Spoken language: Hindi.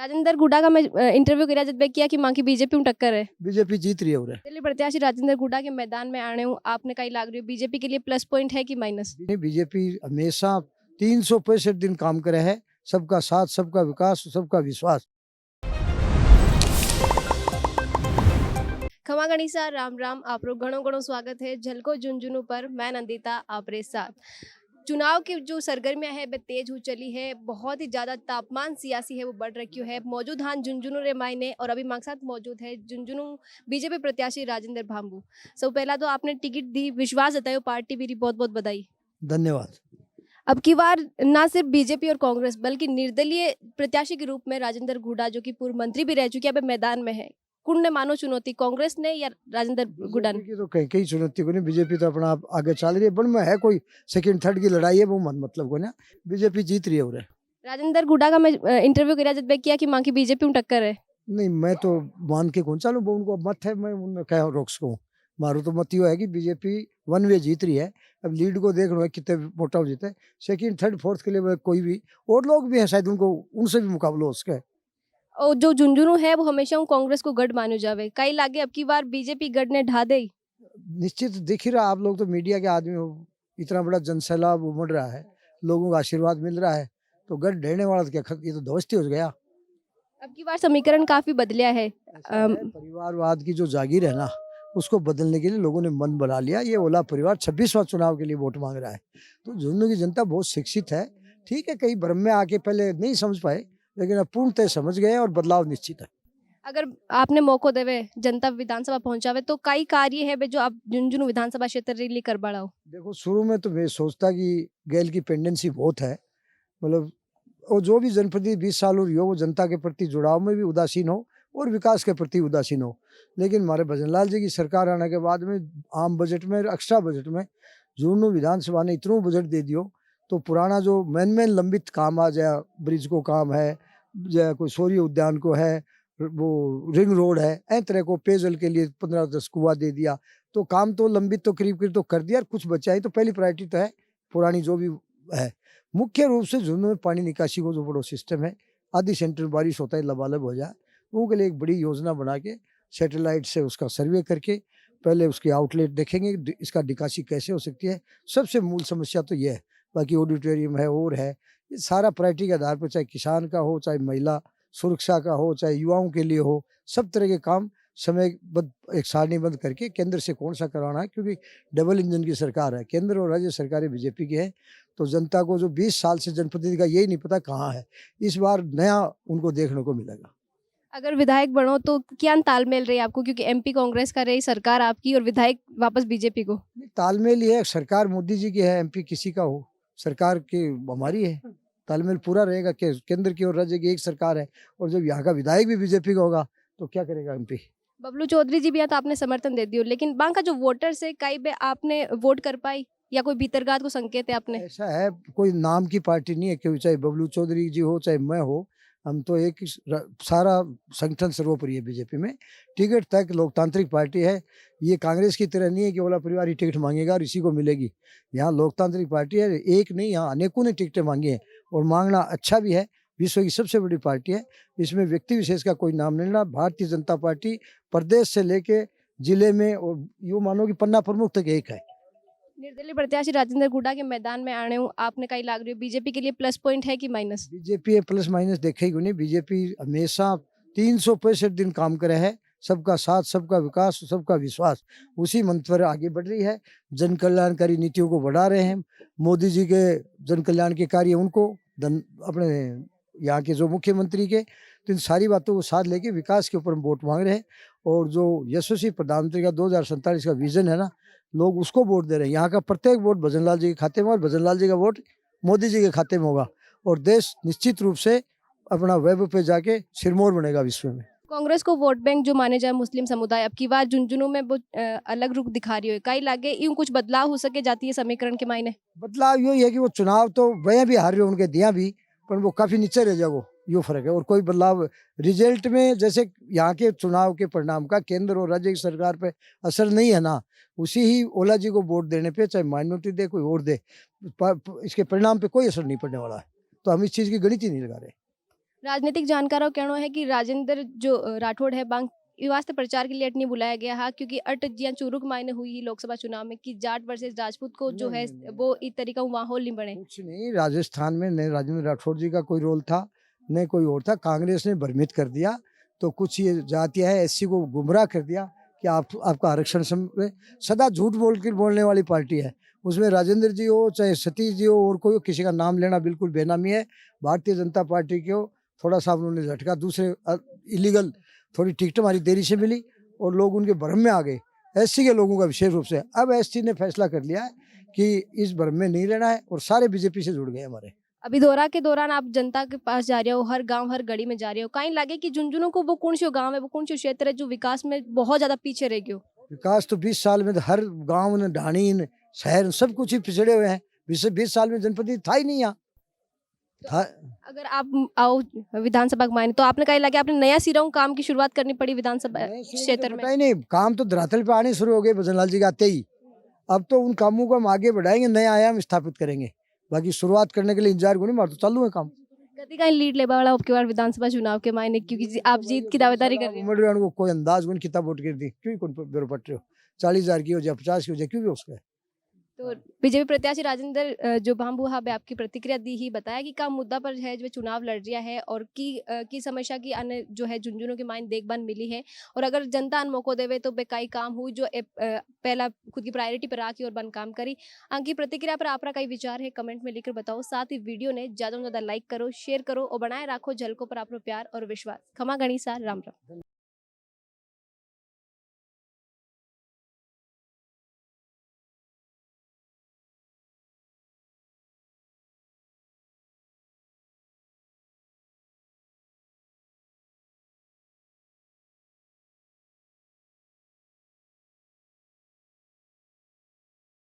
राजेंद्र गुडा का मैं इंटरव्यू किया जब किया कि मां की बीजेपी में टक्कर है। बीजेपी जीत रही है उरे। दिल्ली प्रत्याशी राजेंद्र गुडा के मैदान में आने हूँ, आपने कहीं लाग रही हो बीजेपी के लिए प्लस पॉइंट है कि माइनस? बीजेपी हमेशा 365 दिन काम करे है, सबका साथ, सबका विकास, सबका विश्वास। खमा गणिसा राम राम, आपरो घणो घणो स्वागत है झलको झुंझुनू पर। मैं नंदिता आपरे साथ। चुनाव की जो सरगर्मियां है वह तेज हो चली है, बहुत ही ज़्यादा तापमान सियासी है वो बढ़ रखी है। मौजूद हाँ झुंझुनू रे मायने और अभी मार्ग साथ मौजूद है झुंझुनू बीजेपी प्रत्याशी राजेंद्र भांबू। सब पहला तो आपने टिकट दी, विश्वास जतायो, पार्टी भी बहुत बहुत बधाई। धन्यवाद। अब की बार ना सिर्फ बीजेपी और कांग्रेस बल्कि निर्दलीय प्रत्याशी के रूप में राजेंद्र गुडा जो कि पूर्व मंत्री भी रह चुके हैं, अब मैदान में है। कौन ने मानो चुनौती, कांग्रेस ने या राजेंद्र गुडा ने? बीजेपी की तो कहीं कहीं चुनौती को नहीं, बीजेपी तो अपना आप आगे चल रही है, बन में है कोई सेकंड थर्ड की लड़ाई है वो मन मतलब को ना, बीजेपी जीत रही है उरे। राजेंद्र गुडा का मैं इंटरव्यू किया जब किया कि मां की बीजेपी में टक्कर है। नहीं, मैं तो मान के कौन चालू, वो उनको मत है, मैं उनमें क्या रोक सकूँ। मारो तो मत यो है कि बीजेपी वन वे जीत रही है। अब लीड को देख लो है कितने मोटा हो जीते, सेकंड थर्ड फोर्थ के लिए कोई भी और लोग भी हैं शायद, उनको उनसे भी मुकाबला हो उसका। और जो झुंझुनू है वो हमेशा कांग्रेस को गढ़ मानो जावे, कई लागे अब की बार बीजेपी गढ़ ने ढा दे। निश्चित दिख ही रहा, आप लोग तो मीडिया के आदमी हो, इतना बड़ा जनसैलाब उमड़ रहा है, लोगों का आशीर्वाद मिल रहा है, तो गढ़ ढहने वाला तो क्या, ये तो ध्वस्त हो गया। अब की बार समीकरण काफी बदलिया है। ऐसा है, परिवारवाद की जो जागीर है ना, उसको बदलने के लिए लोगों ने मन बना लिया। ये ओला परिवार 26वां चुनाव के लिए वोट मांग रहा है, तो झुंझुनू की जनता बहुत शिक्षित है। ठीक है, कई भ्रम में आके पहले नहीं समझ पाए, लेकिन अब पूर्णतः समझ गए और बदलाव निश्चित है। अगर आपने मौको देवे जनता विधानसभा पहुंचावे तो कई कार्य है बे जो आप झुंझुनू विधानसभा क्षेत्र के लिए कर बढ़ाओ। देखो, शुरू में तो मैं सोचता कि गैल की पेंडेंसी बहुत है, मतलब और जो भी जनप्रतिनिधि 20 साल और हो, वो जनता के प्रति जुड़ाव में भी उदासीन हो और विकास के प्रति उदासीन हो। लेकिन हमारे भजनलाल जी की सरकार आने के बाद में आम बजट में, एक्स्ट्रा बजट में झुंझुनू विधानसभा ने इतना बजट दे दियो, तो पुराना जो मेन लंबित काम आ जाए, ब्रिज को काम है, या कोई सूर्य उद्यान को है, वो रिंग रोड है, ऐ तरह को पेयजल के लिए 15-10 कुआ दे दिया, तो काम तो लंबित तो करीब करीब तो कर दिया, और कुछ बचा ही, तो पहली प्रायोरिटी तो है पुरानी जो भी है। मुख्य रूप से झुंझुनू में पानी निकासी को जो बड़ो सिस्टम है, आधी सेंटर बारिश होता है लबालब हो जाए, उनके लिए एक बड़ी योजना बना के सैटेलाइट से उसका सर्वे करके पहले उसकी आउटलेट देखेंगे, इसका निकासी कैसे हो सकती है। सबसे मूल समस्या तो ये है, बाकी ऑडिटोरियम है और है, ये सारा प्रायोरिटी के आधार पर, चाहे किसान का हो, चाहे महिला सुरक्षा का हो, चाहे युवाओं के लिए हो, सब तरह के काम समयबद्ध एक सारणीबद्ध करके केंद्र से कौन सा कराना है, क्योंकि डबल इंजन की सरकार है, केंद्र और राज्य सरकारें बीजेपी की है, तो जनता को जो 20 साल से जनप्रतिनिधि का यही नहीं पता कहाँ है, इस बार नया उनको देखने को मिलेगा। अगर विधायक बनो तो क्या तालमेल रही आपको, क्योंकि एमपी कांग्रेस का रही सरकार आपकी और विधायक वापस बीजेपी को? नहीं, तालमेल ये है, सरकार मोदी जी की है, एमपी किसी का हो, सरकार की हमारी है, तालमेल पूरा रहेगा कि केंद्र की और राज्य की एक सरकार है, और जब यहाँ का विधायक भी बीजेपी का होगा तो क्या करेगा एमपी। बबलू चौधरी जी भी यहाँ तो आपने समर्थन दे दियो, लेकिन वहाँ का जो वोटर्स है कई बे आपने वोट कर पाई या कोई भीतरगात को संकेत है आपने? ऐसा है, कोई नाम की पार्टी नहीं है, क्योंकि चाहे बबलू चौधरी जी हो चाहे मैं हो, हम तो एक सारा संगठन सर्वोपरि है बीजेपी में। टिकट तक लोकतांत्रिक पार्टी है, ये कांग्रेस की तरह नहीं है कि वाला परिवार ही टिकट मांगेगा और इसी को मिलेगी। यहाँ लोकतांत्रिक पार्टी है, एक नहीं, यहाँ अनेकों ने टिकटें मांगी हैं, और मांगना अच्छा भी है। विश्व की सबसे बड़ी पार्टी है, इसमें व्यक्ति विशेष का कोई नाम नहीं लेना। भारतीय जनता पार्टी प्रदेश से लेके जिले में, और यूँ मानो कि पन्ना प्रमुख तक एक है। निर्दलीय प्रत्याशी राजेंद्र गुडा के मैदान में आने हूँ, आपने कहीं लाग रही हो बीजेपी के लिए प्लस पॉइंट है कि माइनस? बीजेपी प्लस माइनस देखेगी नहीं, बीजेपी हमेशा 365 दिन काम करे है, सबका साथ, सबका विकास, सबका विश्वास, उसी मंत्र पर आगे बढ़ रही है। जन कल्याणकारी नीतियों को बढ़ा रहे हैं, मोदी जी के जन कल्याण के कार्य उनको अपने यहाँ के जो मुख्यमंत्री के, तो इन सारी बातों को साथ लेके विकास के ऊपर हम वोट मांग रहे हैं। और जो यशस्वी प्रधानमंत्री का 2047 का विजन है ना, लोग उसको वोट दे रहे हैं। यहाँ का प्रत्येक वोट भजनलाल जी के खाते में, और भजनलाल जी का वोट मोदी जी के खाते में होगा, और देश निश्चित रूप से अपना वेब पे जाके सिरमौर बनेगा विश्व में। कांग्रेस को वोट बैंक जो माने जाए मुस्लिम समुदाय, अब की बार झुंझुनू में वो अलग रुख दिखा रही है, कई लागे यूं कुछ बदलाव हो सके जातीय समीकरण के मायने? बदलाव यही है कि वो चुनाव तो वह भी हार रहे उनके दिया भी, पर वो काफी नीचे रह जाए, वो यो फर्क है। और कोई बदलाव रिजल्ट में, जैसे यहाँ के चुनाव के परिणाम का केंद्र और राज्य की सरकार पे असर नहीं है ना, उसी ही ओला जी को वोट देने पे, चाहे माइनॉरिटी दे कोई और दे, इसके परिणाम पे कोई असर नहीं पड़ने वाला है, तो हम इस चीज की गणित ही नहीं लगा रहे। राजनीतिक जानकारों का कहना है कि राजेंद्र जो राठौड़ है बांग वास्ते प्रचार के लिए अट नहीं बुलाया गया है क्योंकि अट जिया चुरुक मायने हुई ही लोकसभा चुनाव में कि जाट वर्सेस राजपूत को जो नहीं है नहीं नहीं वो इस तरीका माहौल नहीं बने। कुछ नहीं, राजस्थान में न राजेंद्र राठौड़ जी का कोई रोल था न कोई और था। कांग्रेस ने भ्रमित कर दिया, तो कुछ ये जातियां है एससी को गुमराह कर दिया कि आपका आरक्षण सदा झूठ बोलने वाली पार्टी है। उसमें राजेंद्र जी हो चाहे सतीश जी हो और कोई हो, किसी का नाम लेना बिल्कुल बेनामी है। भारतीय जनता पार्टी के हो, थोड़ा सा उन्होंने झटका, दूसरे इलीगल थोड़ी टिकट हमारी देरी से मिली और लोग उनके भ्रम में आ गए। एससी के लोगों का विशेष रूप से अब एससी ने फैसला कर लिया है कि इस भ्रम में नहीं रहना है और सारे बीजेपी से जुड़ गए हमारे। अभी दौरा के दौरान आप जनता के पास जा रहे हो, हर गांव हर गली में जा रहे हो, कहीं लगे कि झुंझुनू को वो कौन से गांव है, वो कौन से क्षेत्र है जो विकास में बहुत ज्यादा पीछे रह गयो। विकास तो 20 साल में तो हर गांव ने ढाणी न, शहर सब कुछ ही पिछड़े हुए हैं। 20 साल में जनप्रति था ही नहीं यहाँ था। अगर आप आओ विधानसभा के मायने तो आपने कहीं लगे आपने नया सिरा काम की शुरुआत करनी पड़ी विधानसभा नए सिरे में तो क्षेत्र पता में। ही नहीं, काम तो धरातल पे आने शुरू हो गए भजन लाल जी के आते ही। अब तो उन कामों को हम आगे बढ़ाएंगे, नए आयाम स्थापित करेंगे। बाकी शुरुआत करने के लिए इंतजार को नहीं, मार तो चालू है काम। कति का लीड लेबा वाला आपके बार विधानसभा चुनाव के मायने क्योंकि आप जीत की दावेदारी कर रहे हो। उमड़ को कोई अंदाज को किताब वोट कर दी क्यों कौन बेरो पट रहे हो, 40,000 की हो जाए 50 की हो जाए क्यों भी उसका। तो बीजेपी प्रत्याशी राजेंद्र जो भांबू हाँ बे आपकी प्रतिक्रिया दी ही बताया कि काम मुद्दा पर है जो चुनाव लड़ रहा है और की समस्या की अन्य जो है झुंझुनू के माइन देखभाल मिली है और अगर जनता अन मौको देवे तो बेकाई काम हुई जो पहला खुद की प्रायोरिटी पर आके और बन काम करी। अंकी प्रतिक्रिया पर आपका कई विचार है कमेंट में लिखकर बताओ। साथ ही वीडियो ने ज्यादा से ज्यादा लाइक करो शेयर करो और बनाए रखो झलकों पर आप प्यार और विश्वास। खमा गणिसा राम राम।